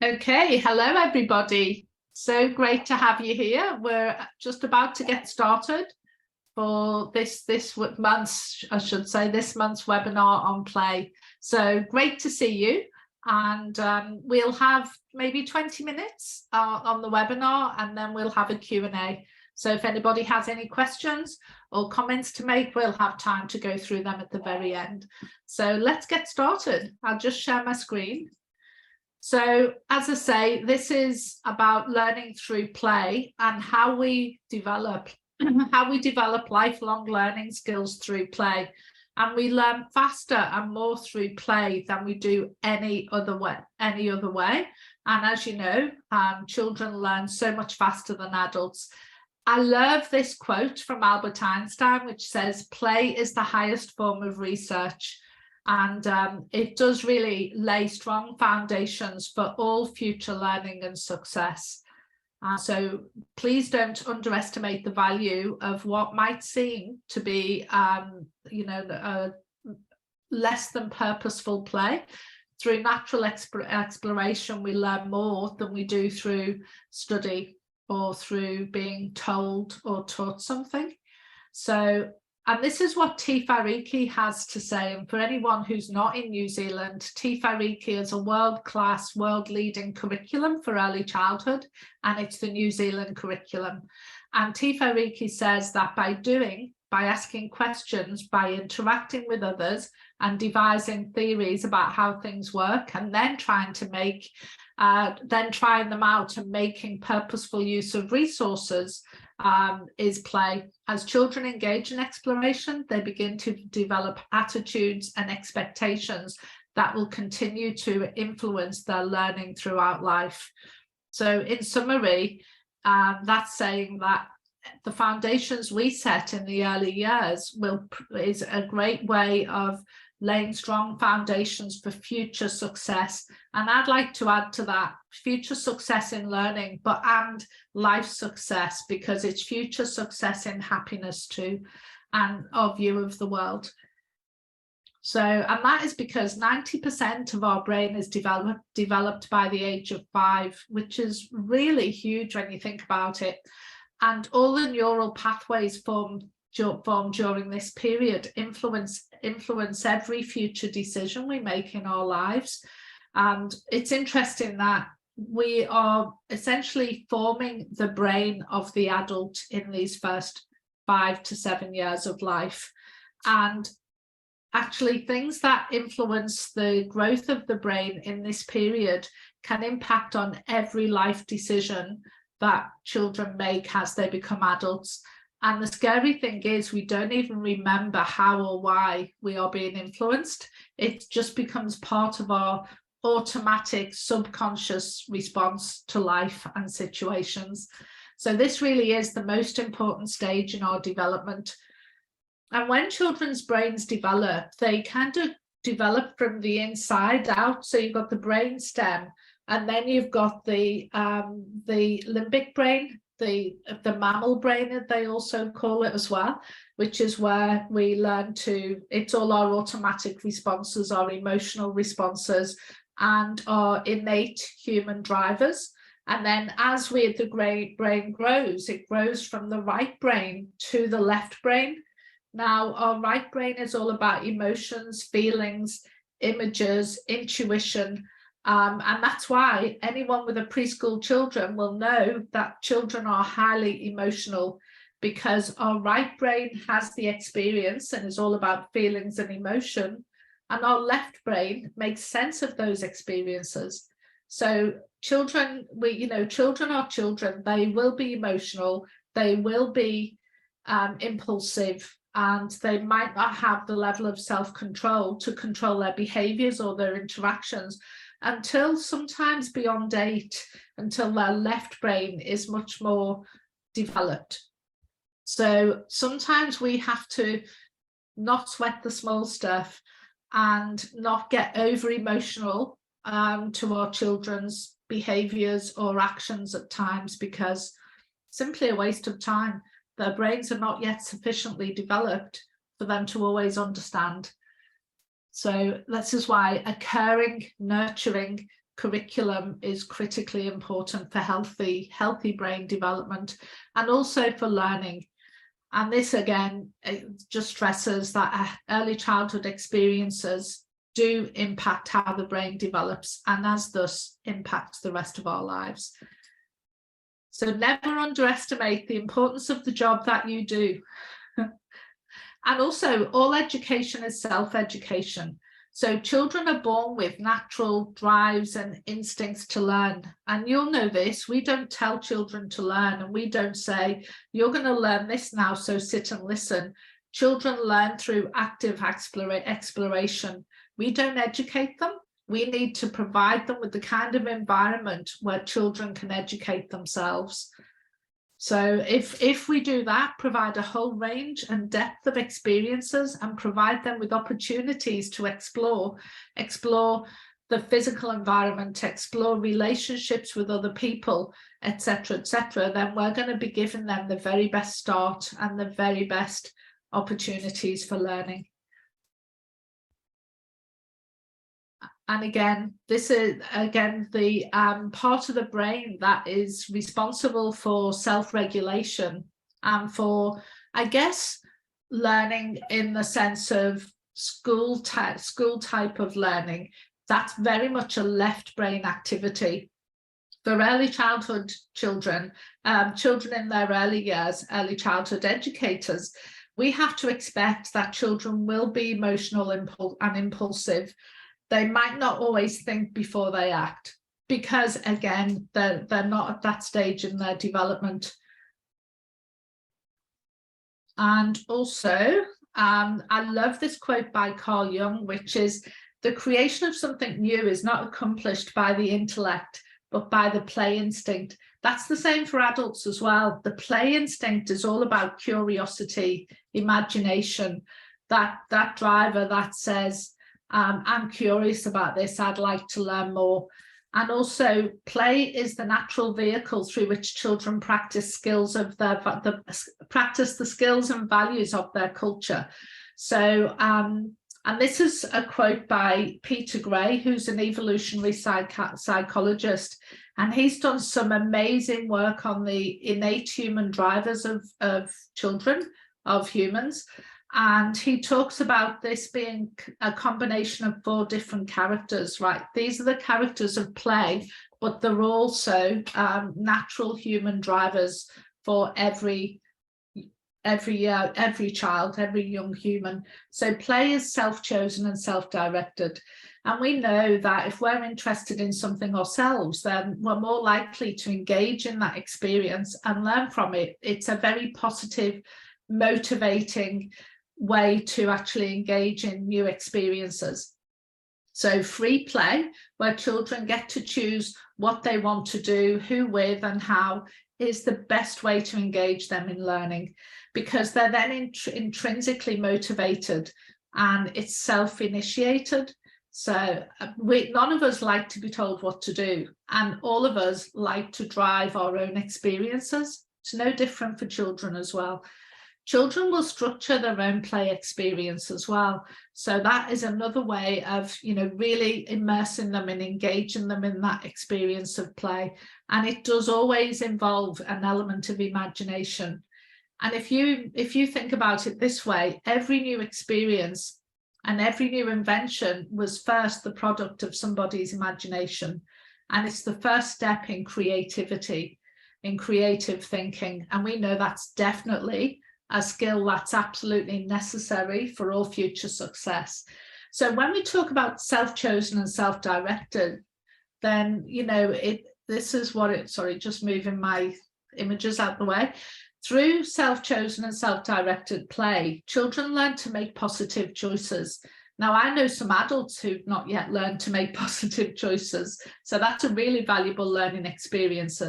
Okay, hello everybody. So great to have you here. We're just about to get started for this month's, I should say, this month's webinar on play. So great to see you. And we'll have maybe 20 minutes on the webinar, and then we'll have a Q&A. So if anybody has any questions or comments to make, we'll have time to go through them at the very end. So let's get started. I'll just share my screen. So as I say, this is about learning through play and how we develop lifelong learning skills through play. And we learn faster and more through play than we do any other way. And as you know, children learn so much faster than adults. I love this quote from Albert Einstein, which says, "Play is the highest form of research." And it does really lay strong foundations for all future learning and success. So please don't underestimate the value of what might seem to be, less than purposeful play. Through natural exploration, we learn more than we do through study or through being told or taught something. And this is what Te Whairiki has to say. And for anyone who's not in New Zealand, Te Whairiki is a world-class, world-leading curriculum for early childhood, and it's the New Zealand curriculum. And Te Whairiki says that by asking questions, by interacting with others and devising theories about how things work, and then trying them out and making purposeful use of resources, is play. As children engage in exploration, they begin to develop attitudes and expectations that will continue to influence their learning throughout life. So in summary, that's saying that the foundations we set in the early years is a great way of laying strong foundations for future success. And I'd like to add to that future success in learning, and life success, because it's future success in happiness too, and our view of the world. And that is because 90% of our brain is developed by the age of 5, which is really huge when you think about it. And all the neural pathways formed during this period influence every future decision we make in our lives. And it's interesting that we are essentially forming the brain of the adult in these first 5 to 7 years of life. And actually, things that influence the growth of the brain in this period can impact on every life decision that children make as they become adults. And the scary thing is, we don't even remember how or why we are being influenced. It just becomes part of our automatic subconscious response to life and situations. So this really is the most important stage in our development. And when children's brains develop, they kind of develop from the inside out. So you've got the brain stem, and then you've got the limbic brain, the mammal brain, they also call it as well, which is where we learn it's all our automatic responses, our emotional responses, and our innate human drivers. And then as the brain grows, it grows from the right brain to the left brain. Now, our right brain is all about emotions, feelings, images, intuition. And that's why anyone with a preschool children will know that children are highly emotional, because our right brain has the experience and is all about feelings and emotion, and our left brain makes sense of those experiences. So children are children. They will be emotional, they will be impulsive, and they might not have the level of self-control to control their behaviors or their interactions until sometimes beyond 8, until their left brain is much more developed. So sometimes we have to not sweat the small stuff and not get over emotional to our children's behaviors or actions at times, because simply a waste of time. Their brains are not yet sufficiently developed for them to always understand. So this is why a caring, nurturing, curriculum is critically important for healthy brain development and also for learning. And this again, it just stresses that early childhood experiences do impact how the brain develops, and as thus impacts the rest of our lives. So never underestimate the importance of the job that you do. And also, all education is self-education. So children are born with natural drives and instincts to learn. And you'll know this, we don't tell children to learn, and we don't say, you're going to learn this now, so sit and listen. Children learn through active exploration. We don't educate them. We need to provide them with the kind of environment where children can educate themselves. So if we do that, provide a whole range and depth of experiences and provide them with opportunities to explore the physical environment, explore relationships with other people, etc., then we're going to be giving them the very best start and the very best opportunities for learning. And again, this is the part of the brain that is responsible for self-regulation and for, I guess, learning in the sense of school type of learning. That's very much a left brain activity. For early childhood children, children in their early years, early childhood educators, we have to expect that children will be emotional and impulsive. They might not always think before they act because, again, they're not at that stage in their development. And also, I love this quote by Carl Jung, which is, the creation of something new is not accomplished by the intellect, but by the play instinct. That's the same for adults as well. The play instinct is all about curiosity, imagination, that driver that says, I'm curious about this, I'd like to learn more. And also, play is the natural vehicle through which children practice skills of practice the skills and values of their culture. So, and this is a quote by Peter Gray, who's an evolutionary psychologist, and he's done some amazing work on the innate human drivers of children, of humans. And he talks about this being a combination of 4 different characters, right? These are the characters of play, but they're also natural human drivers for every child, every young human. So play is self-chosen and self-directed. And we know that if we're interested in something ourselves, then we're more likely to engage in that experience and learn from it. It's a very positive, motivating way to actually engage in new experiences. So free play, where children get to choose what they want to do, who with and how, is the best way to engage them in learning, because they're then intrinsically motivated and it's self-initiated. So none of us like to be told what to do, and all of us like to drive our own experiences. It's no different for children as well. Children will structure their own play experience as well. So that is another way of, really immersing them and engaging them in that experience of play. And it does always involve an element of imagination. And if you think about it this way, every new experience and every new invention was first the product of somebody's imagination. And it's the first step in creativity, in creative thinking. And we know that's definitely a skill that's absolutely necessary for all future success. So when we talk about self-chosen and self-directed, then, this is what it, sorry, just moving my images out the way. Through self-chosen and self-directed play, children learn to make positive choices. Now, I know some adults who've not yet learned to make positive choices. So that's a really valuable learning experience.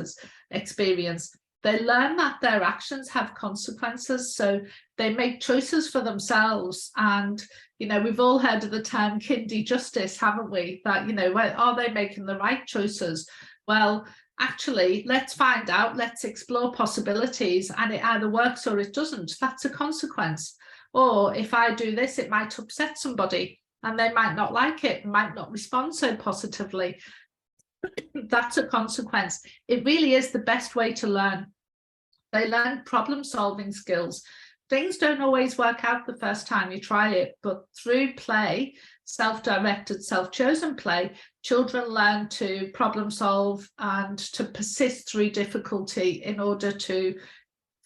They learn that their actions have consequences, so they make choices for themselves. And, we've all heard of the term kindy justice, haven't we? That, are they making the right choices? Well, actually, let's find out, let's explore possibilities, and it either works or it doesn't. That's a consequence. Or if I do this, it might upset somebody and they might not like it, might not respond so positively. That's a consequence. It really is the best way to learn. They learn problem-solving skills. Things don't always work out the first time you try it, but through play, self-directed, self-chosen play, children learn to problem solve and to persist through difficulty in order to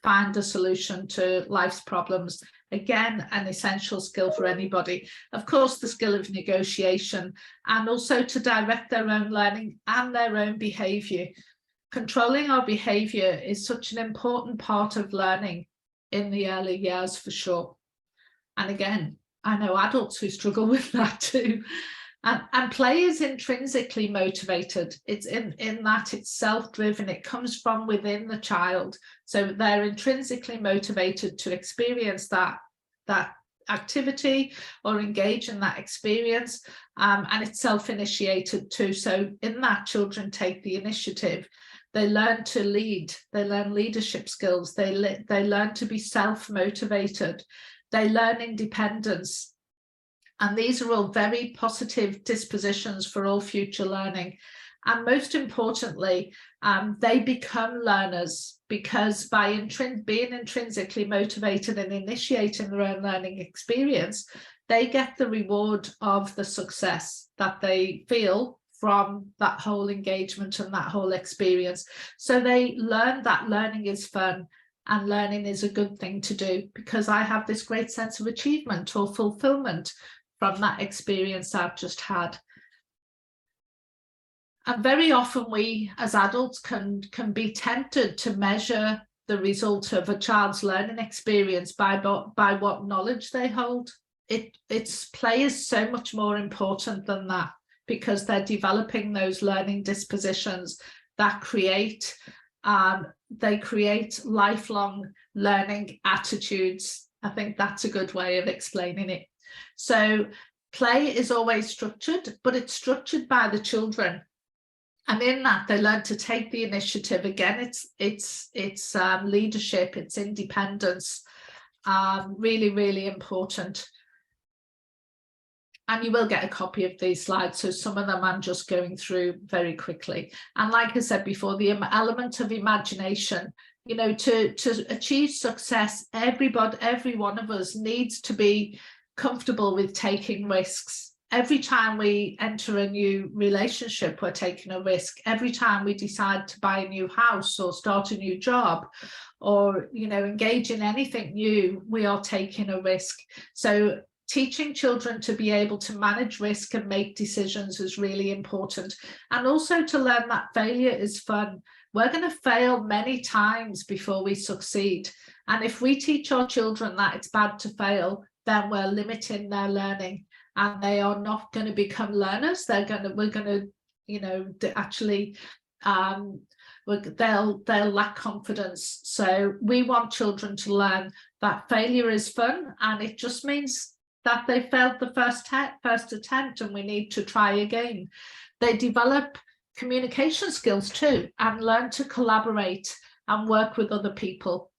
find a solution to life's problems. Again, an essential skill for anybody. Of course, the skill of negotiation, and also to direct their own learning and their own behavior. Controlling our behavior is such an important part of learning in the early years, for sure. And again, I know adults who struggle with that too. And play is intrinsically motivated. It's in that it's self-driven. It comes from within the child. So they're intrinsically motivated to experience that activity or engage in that experience. And it's self-initiated too. So in that, children take the initiative. They learn to lead. They learn leadership skills. They learn to be self-motivated. They learn independence. And these are all very positive dispositions for all future learning. And most importantly, they become learners, because by being intrinsically motivated and initiating their own learning experience, they get the reward of the success that they feel from that whole engagement and that whole experience. So they learn that learning is fun and learning is a good thing to do, because I have this great sense of achievement or fulfillment from that experience I've just had. And very often we as adults can be tempted to measure the result of a child's learning experience by what knowledge they hold. Its play is so much more important than that, because they're developing those learning dispositions that create lifelong learning attitudes. I think that's a good way of explaining it. So play is always structured, but it's structured by the children. And in that, they learn to take the initiative. Again, it's leadership, it's independence, really, really important. And you will get a copy of these slides. So some of them I'm just going through very quickly. And like I said before, the element of imagination, you know, to achieve success, every one of us needs to be comfortable with taking risks. Every time we enter a new relationship, we're taking a risk. Every time we decide to buy a new house or start a new job, or, you know, engage in anything new, we are taking a risk. So teaching children to be able to manage risk and make decisions is really important. And also to learn that failure is fun. We're going to fail many times before we succeed. And if we teach our children that it's bad to fail, then we're limiting their learning, and they are not going to become learners. We're going to, you know, actually, they'll lack confidence. So we want children to learn that failure is fun, and it just means that they failed the first attempt, and we need to try again. They develop communication skills too, and learn to collaborate and work with other people.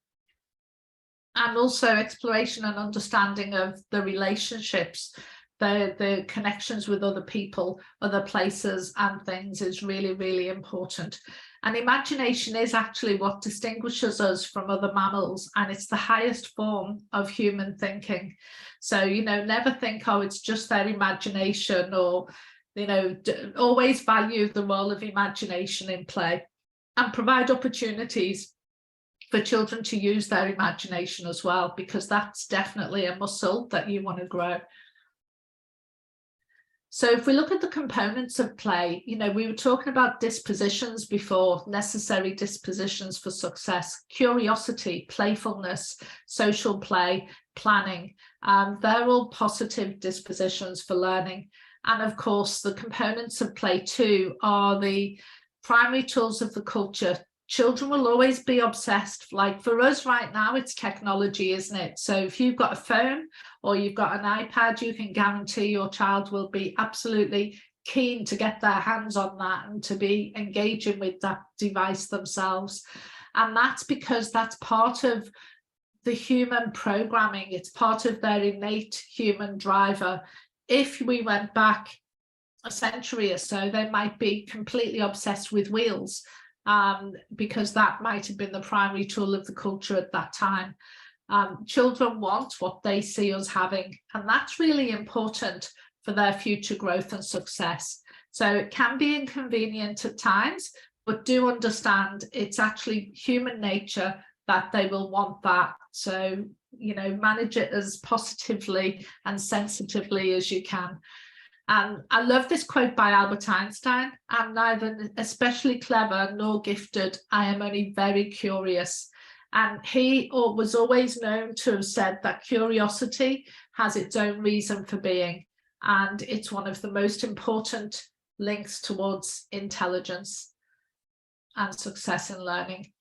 And also exploration and understanding of the relationships, the connections with other people, other places and things is really, really important. And imagination is actually what distinguishes us from other mammals, and it's the highest form of human thinking. So, you know, never think, oh, it's just their imagination, or, you know, always value the role of imagination in play, and provide opportunities for children to use their imagination as well, because that's definitely a muscle that you want to grow. So if we look at the components of play, you know, we were talking about dispositions before, necessary dispositions for success: curiosity, playfulness, social play, planning. They're all positive dispositions for learning. And of course, the components of play too are the primary tools of the culture. Children will always be obsessed. Like for us right now, it's technology, isn't it? So if you've got a phone or you've got an iPad, you can guarantee your child will be absolutely keen to get their hands on that and to be engaging with that device themselves. And that's because that's part of the human programming. It's part of their innate human driver. If we went back a century or so, they might be completely obsessed with wheels, because that might have been the primary tool of the culture at that time. Children want what they see us having, and that's really important for their future growth and success. So it can be inconvenient at times, but do understand it's actually human nature that they will want that. So, you know, manage it as positively and sensitively as you can. And I love this quote by Albert Einstein: "I'm neither especially clever nor gifted. I am only very curious." And he was always known to have said that curiosity has its own reason for being. And it's one of the most important links towards intelligence and success in learning.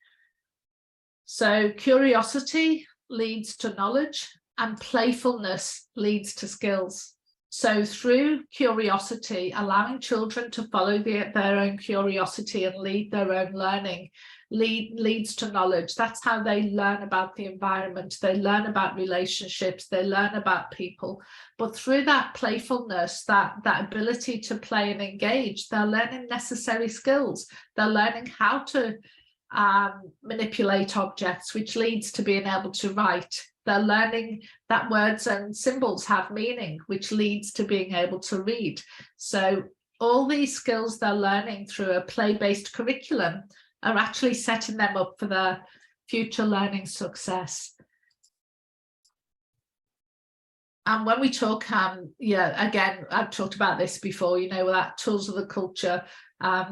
So curiosity leads to knowledge, and playfulness leads to skills. So through curiosity, allowing children to follow their own curiosity and lead their own learning leads to knowledge. That's how they learn about the environment, they learn about relationships, they learn about people. But through that playfulness, that ability to play and engage, they're learning necessary skills. They're learning how to manipulate objects, which leads to being able to write. They're learning that words and symbols have meaning, which leads to being able to read. So all these skills they're learning through a play-based curriculum are actually setting them up for their future learning success. And when we talk, again, I've talked about this before, you know, that tools of the culture.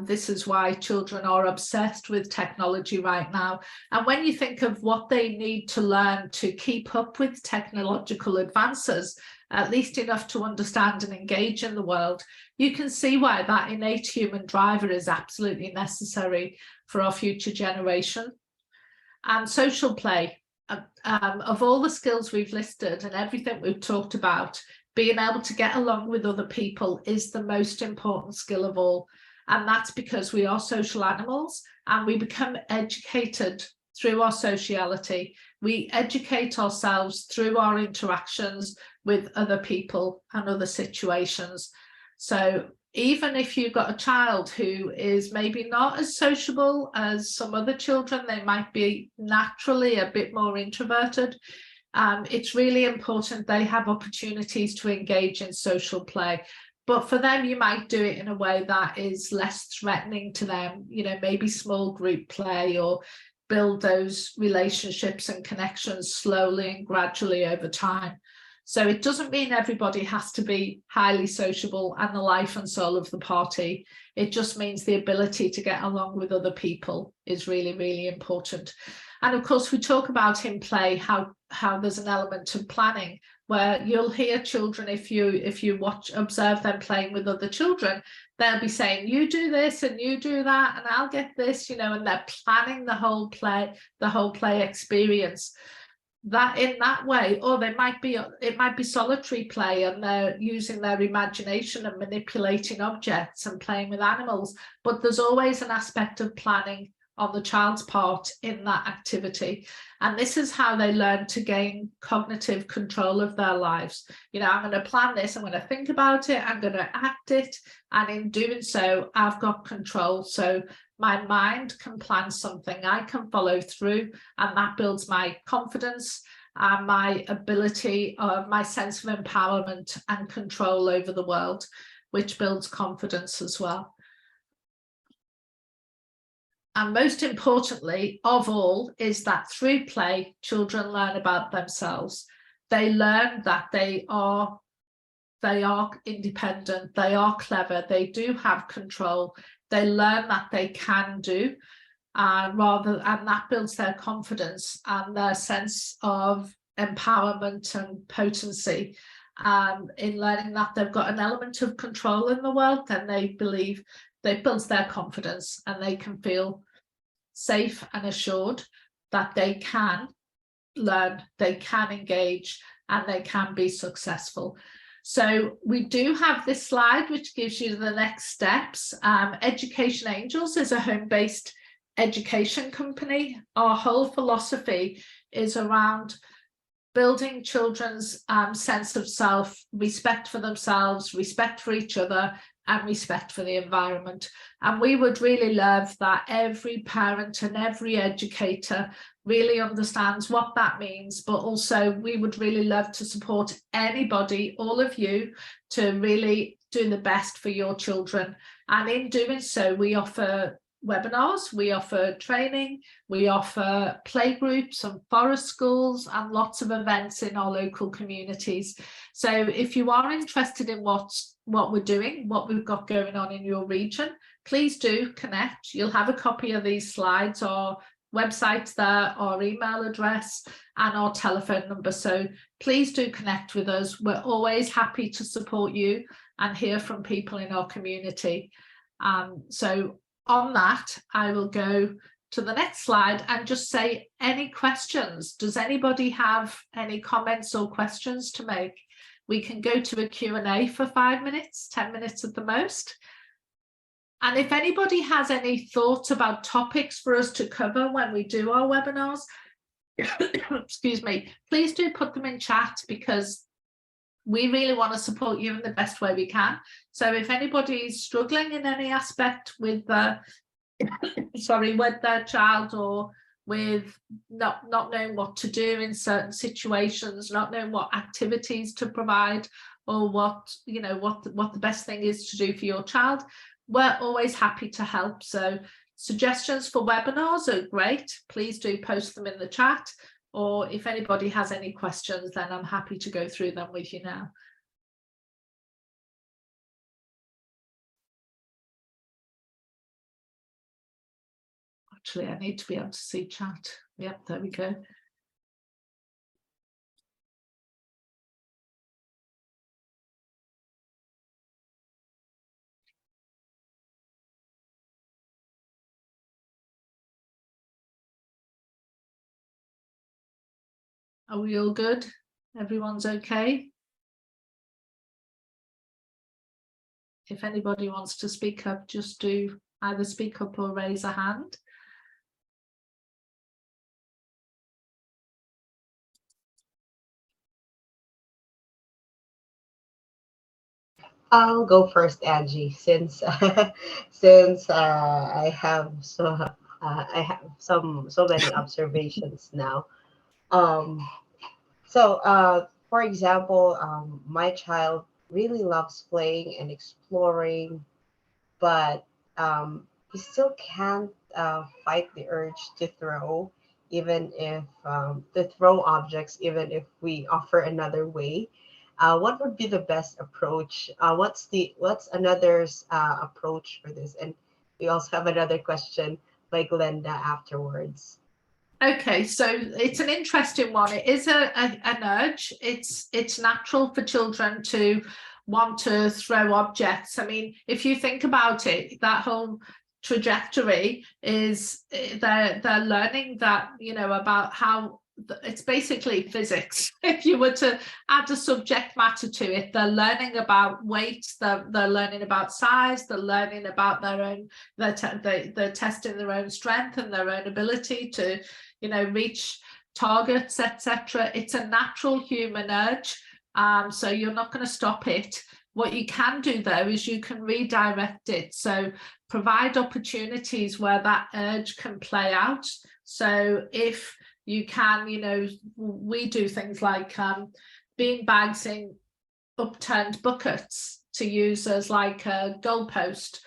This is why children are obsessed with technology right now. And when you think of what they need to learn to keep up with technological advances, at least enough to understand and engage in the world, you can see why that innate human driver is absolutely necessary for our future generation. And social play, of all the skills we've listed and everything we've talked about, being able to get along with other people is the most important skill of all. And that's because we are social animals and we become educated through our sociality. We educate ourselves through our interactions with other people and other situations. So even if you've got a child who is maybe not as sociable as some other children, they might be naturally a bit more introverted, it's really important they have opportunities to engage in social play. But for them, you might do it in a way that is less threatening to them, you know, maybe small group play, or build those relationships and connections slowly and gradually over time. So it doesn't mean everybody has to be highly sociable and the life and soul of the party. It just means the ability to get along with other people is really, really important. And of course, we talk about in play how there's an element of planning, where you'll hear children, if you observe them playing with other children, they'll be saying, you do this and you do that and I'll get this, you know, and they're planning the whole play experience. That in that way, or it might be solitary play, and they're using their imagination and manipulating objects and playing with animals, but there's always an aspect of planning on the child's part in that activity. And this is how they learn to gain cognitive control of their lives. You know, I'm going to plan this, I'm going to think about it, I'm going to act it, and in doing so, I've got control. So my mind can plan something, I can follow through, and that builds my confidence and my ability, my sense of empowerment and control over the world, which builds confidence as well. And most importantly of all is that through play, children learn about themselves. They learn that they are independent, they are clever, they do have control. They learn that they can do, and that builds their confidence and their sense of empowerment and potency. In learning that they've got an element of control in the world, then they believe it builds their confidence, and they can feel safe and assured that they can learn, they can engage, and they can be successful. So we do have this slide which gives you the next steps. Education Angels is a home-based education company. Our whole philosophy is around building children's sense of self, respect for themselves, respect for each other, and respect for the environment. And we would really love that every parent and every educator really understands what that means, but also we would really love to support anybody, all of you, to really do the best for your children. And in doing so, we offer webinars, we offer training, we offer playgroups and forest schools and lots of events in our local communities. So if you are interested in what we're doing, what we've got going on in your region, please do connect. You'll have a copy of these slides, our website there, our email address and our telephone number. So please do connect with us. We're always happy to support you and hear from people in our community. So on that, I will go to the next slide and just say, any questions? Does anybody have any comments or questions to make? We can go to a Q&A for 5 minutes, 10 minutes at the most. And if anybody has any thoughts about topics for us to cover when we do our webinars, excuse me, please do put them in chat, because we really want to support you in the best way we can. So if anybody's struggling in any aspect with with their child, or with not knowing what to do in certain situations, not knowing what activities to provide, or what the best thing is to do for your child, we're always happy to help. So suggestions for webinars are great. Please do post them in the chat, or if anybody has any questions, then I'm happy to go through them with you now. Actually, I need to be able to see chat. Yep, there we go. Are we all good? Everyone's okay? If anybody wants to speak up, just do either speak up or raise a hand. I'll go first, Angie, since I have so many observations now. Um, for example, my child really loves playing and exploring, but he still can't fight the urge to throw, even if to throw objects, even if we offer another way. What would be the best approach? What's another's approach for this? And we also have another question by Glenda afterwards. Okay, so it's an interesting one. It is an urge. It's natural for children to want to throw objects. I mean, if you think about it, that whole trajectory is they're learning that, about how it's basically physics. If you were to add a subject matter to it, they're learning about weight, they're learning about size, they're learning about their own, they're testing their own strength and their own ability to reach targets, etc. It's a natural human urge, so you're not going to stop it. What you can do though is you can redirect it, so provide opportunities where that urge can play out. So if you can, we do things like bean bags in upturned buckets to use as like a goalpost.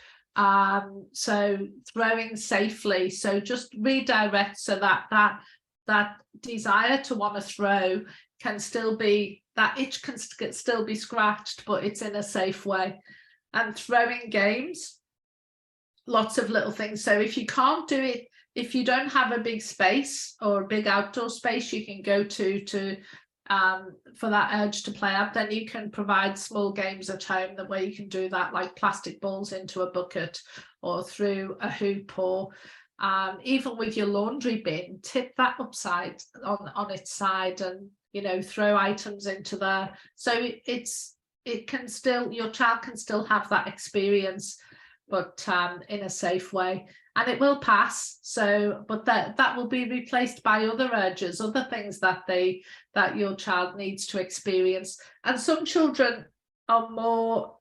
So throwing safely, so just redirect so that desire to want to throw can still be, that itch can still be scratched, but it's in a safe way. And throwing games, lots of little things. So if you can't do it, if you don't have a big space or a big outdoor space you can go to for that urge to play out, then you can provide small games at home the way you can do that, like plastic balls into a bucket or through a hoop, or even with your laundry bin, tip that upside on its side and throw items into there. So your child can still have that experience, but in a safe way, and it will pass. So, but that will be replaced by other urges, other things that your child needs to experience. And some children are more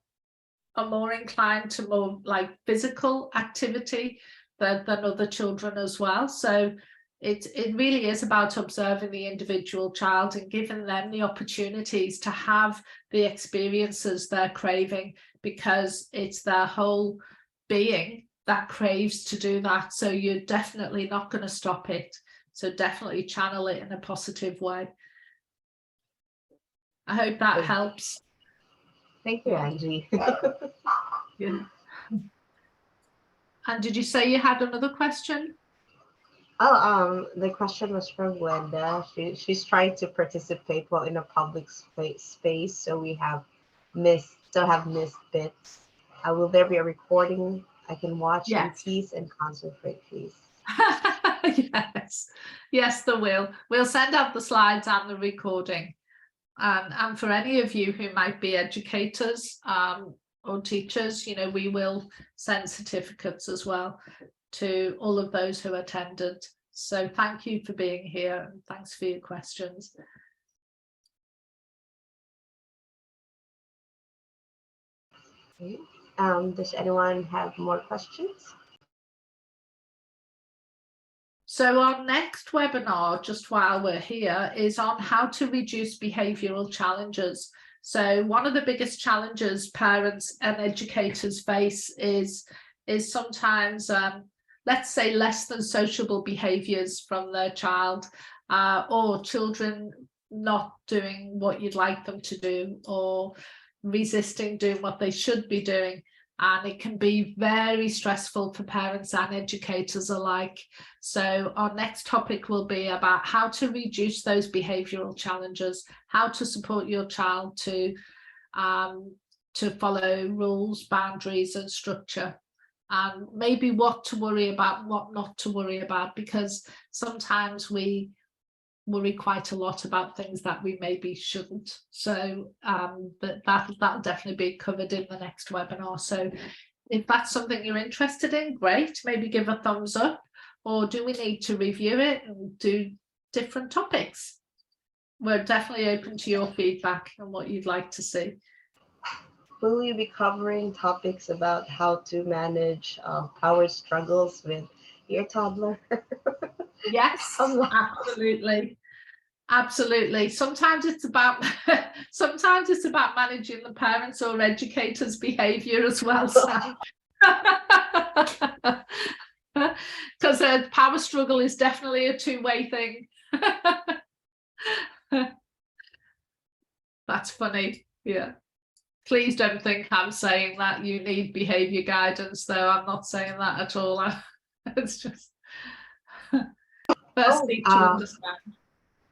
are more inclined to more like physical activity than other children as well. So it really is about observing the individual child and giving them the opportunities to have the experiences they're craving, because it's their whole being that craves to do that. So you're definitely not going to stop it. So definitely channel it in a positive way. I hope that helps. Thank you, Angie. Yeah. And did you say you had another question? Oh, the question was from Glenda. She's trying to participate while in a public space, so we have missed bits. Will there be a recording I can watch in peace and concentrate, please? Yes, there will. We'll send out the slides and the recording. And for any of you who might be educators or teachers, you know, we will send certificates as well to all of those who attended. So thank you for being here, and thanks for your questions. Okay. Does anyone have more questions? So our next webinar, just while we're here, is on how to reduce behavioural challenges. So one of the biggest challenges parents and educators face is sometimes, let's say, less than sociable behaviours from their child, or children not doing what you'd like them to do, or resisting doing what they should be doing. And it can be very stressful for parents and educators alike. So our next topic will be about how to reduce those behavioural challenges, how to support your child to follow rules, boundaries and structure, and maybe what to worry about, what not to worry about, because sometimes we worry quite a lot about things that we maybe shouldn't. So that'll definitely be covered in the next webinar. So if that's something you're interested in, great, maybe give a thumbs up, or do we need to review it and do different topics? We're definitely open to your feedback and what you'd like to see. Will you be covering topics about how to manage power struggles with your toddler? Yes, absolutely. Absolutely. Sometimes it's about managing the parents or educators' behavior as well, Sam. Because a power struggle is definitely a two-way thing. That's funny. Yeah. Please don't think I'm saying that you need behavior guidance, though. I'm not saying that at all. It's just first need to understand.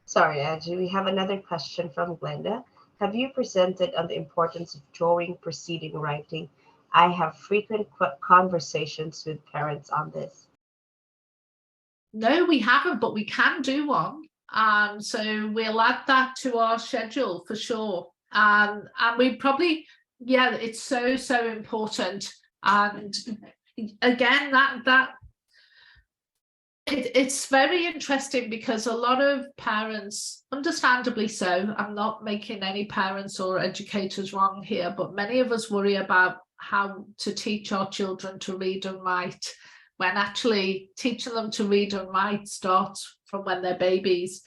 Sorry, Angie, we have another question from Glenda. Have you presented on the importance of drawing preceding writing? I have frequent conversations with parents on this. No, we haven't, but we can do one. So we'll add that to our schedule for sure. And we probably, yeah, it's so important. And again, it's very interesting, because a lot of parents, understandably so, I'm not making any parents or educators wrong here, but many of us worry about how to teach our children to read and write, when actually teaching them to read and write starts from when they're babies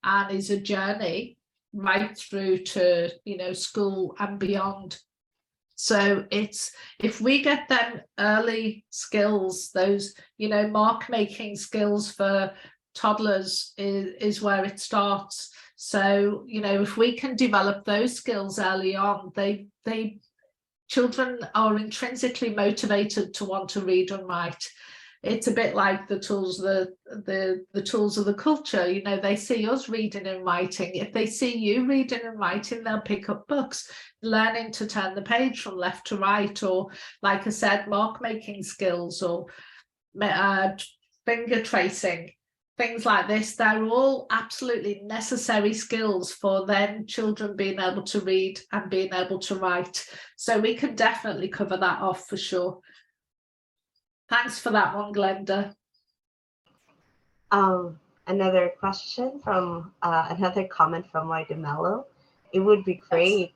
and is a journey right through to, you know, school and beyond. So it's, if we get them early skills, those, you know, mark making skills for toddlers is where it starts. So, you know, if we can develop those skills early on, children are intrinsically motivated to want to read and write. It's a bit like the tools, the tools of the culture. You know, they see us reading and writing. If they see you reading and writing, they'll pick up books, learning to turn the page from left to right, or, like I said, mark making skills, or finger tracing, things like this. They're all absolutely necessary skills for then children being able to read and being able to write. So we can definitely cover that off for sure. Thanks for that one, Glenda. Another question from another comment from Marty Mello. It would be great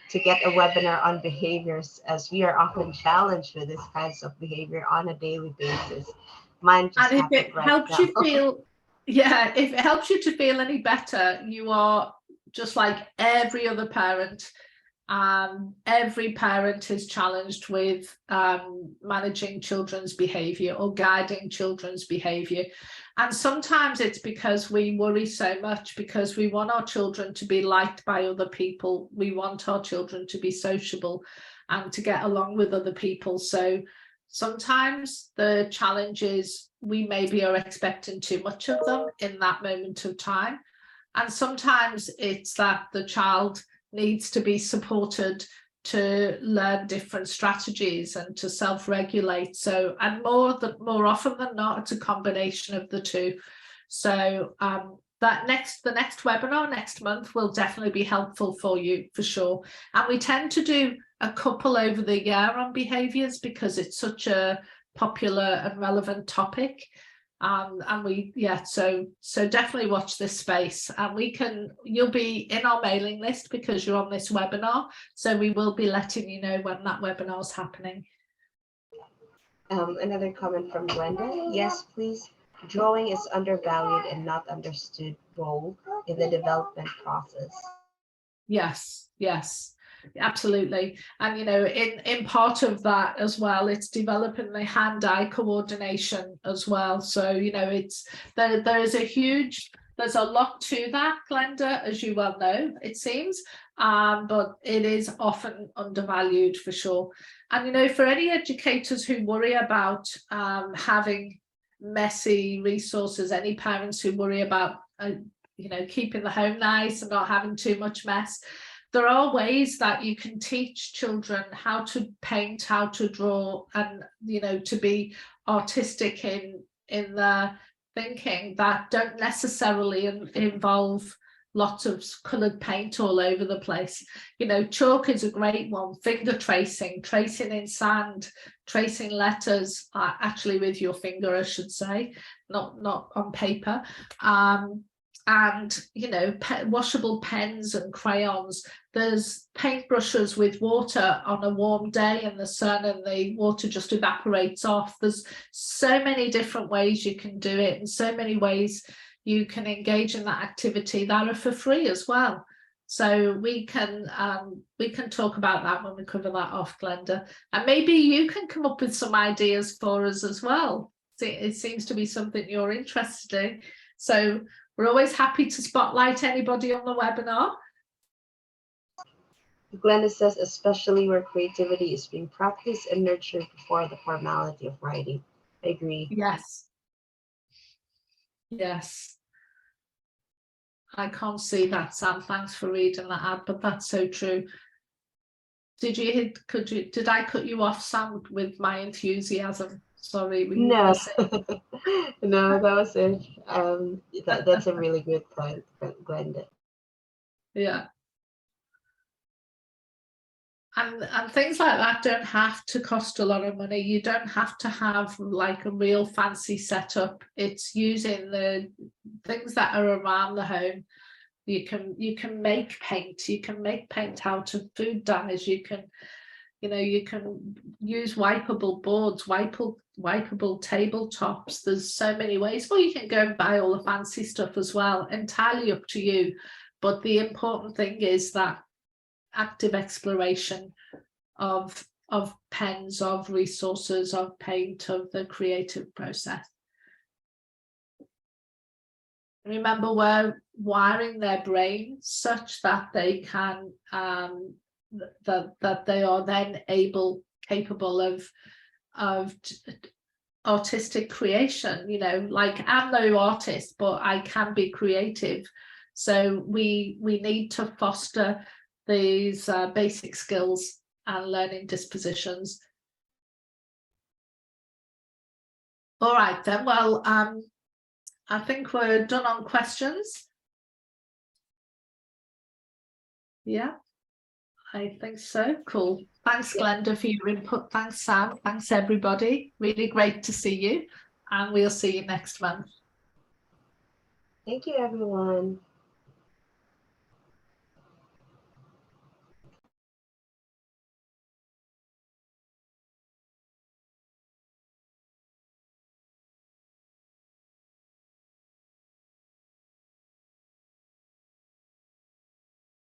to get a webinar on behaviors, as we are often challenged with these kinds of behavior on a daily basis. Mine just And if happened it right helps now. you feel, yeah, if it helps you to feel any better, you are just like every other parent. Every parent is challenged with managing children's behavior or guiding children's behavior. And sometimes it's because we worry so much because we want our children to be liked by other people. We want our children to be sociable and to get along with other people. So sometimes the challenge is we maybe are expecting too much of them in that moment of time. And sometimes it's that the child needs to be supported to learn different strategies and to self-regulate. So, and more often than not, it's a combination of the two. So the next webinar next month will definitely be helpful for you, for sure. And we tend to do a couple over the year on behaviors because it's such a popular and relevant topic. And we, yeah, so definitely watch this space, and you'll be in our mailing list because you're on this webinar, so we will be letting you know when that webinar is happening. Another comment from Glenda. Yes, please. Drawing is undervalued and not understood role in the development process. Yes, absolutely. And you know, in part of that as well, it's developing the hand-eye coordination as well. So you know, it's there's a lot to that, Glenda, as you well know, it seems, but it is often undervalued for sure. And you know, for any educators who worry about having messy resources, any parents who worry about you know, keeping the home nice and not having too much mess, there are ways that you can teach children how to paint, how to draw, and you know, to be artistic in their thinking that don't necessarily involve lots of colored paint all over the place. You know, chalk is a great one. Finger tracing in sand, tracing letters, actually with your finger, I should say, not on paper. And you know, washable pens and crayons. There's paintbrushes with water on a warm day in the sun and the water just evaporates off. There's so many different ways you can do it, and so many ways you can engage in that activity that are for free as well. So we can talk about that when we cover that off, Glenda, and maybe you can come up with some ideas for us as well. It seems to be something you're interested in, so we're always happy to spotlight anybody on the webinar. Glenda says, especially where creativity is being practiced and nurtured before the formality of writing. I agree. Yes. I can't see that, Sam. Thanks for reading that out, but that's so true. Did I cut you off, Sam, with my enthusiasm? Sorry. No, no, that was it. That's a really good point, Glenda. Yeah. And things like that don't have to cost a lot of money. You don't have to have like a real fancy setup. It's using the things that are around the home. You can make paint. You can make paint out of food dyes. You can use wipeable boards, wipeable tabletops. There's so many ways. Or you can go and buy all the fancy stuff as well. Entirely up to you. But the important thing is that active exploration of pens, of resources, of paint, of the creative process. Remember, we're wiring their brains such that they can that they are then capable of artistic creation. You know, like, I'm no artist, but I can be creative. So we need to foster these basic skills and learning dispositions. All right then, well, I think we're done on questions. Yeah, I think so. Cool. Thanks, Glenda, for your input. Thanks, Sam. Thanks, everybody. Really great to see you, and we'll see you next month. Thank you, everyone.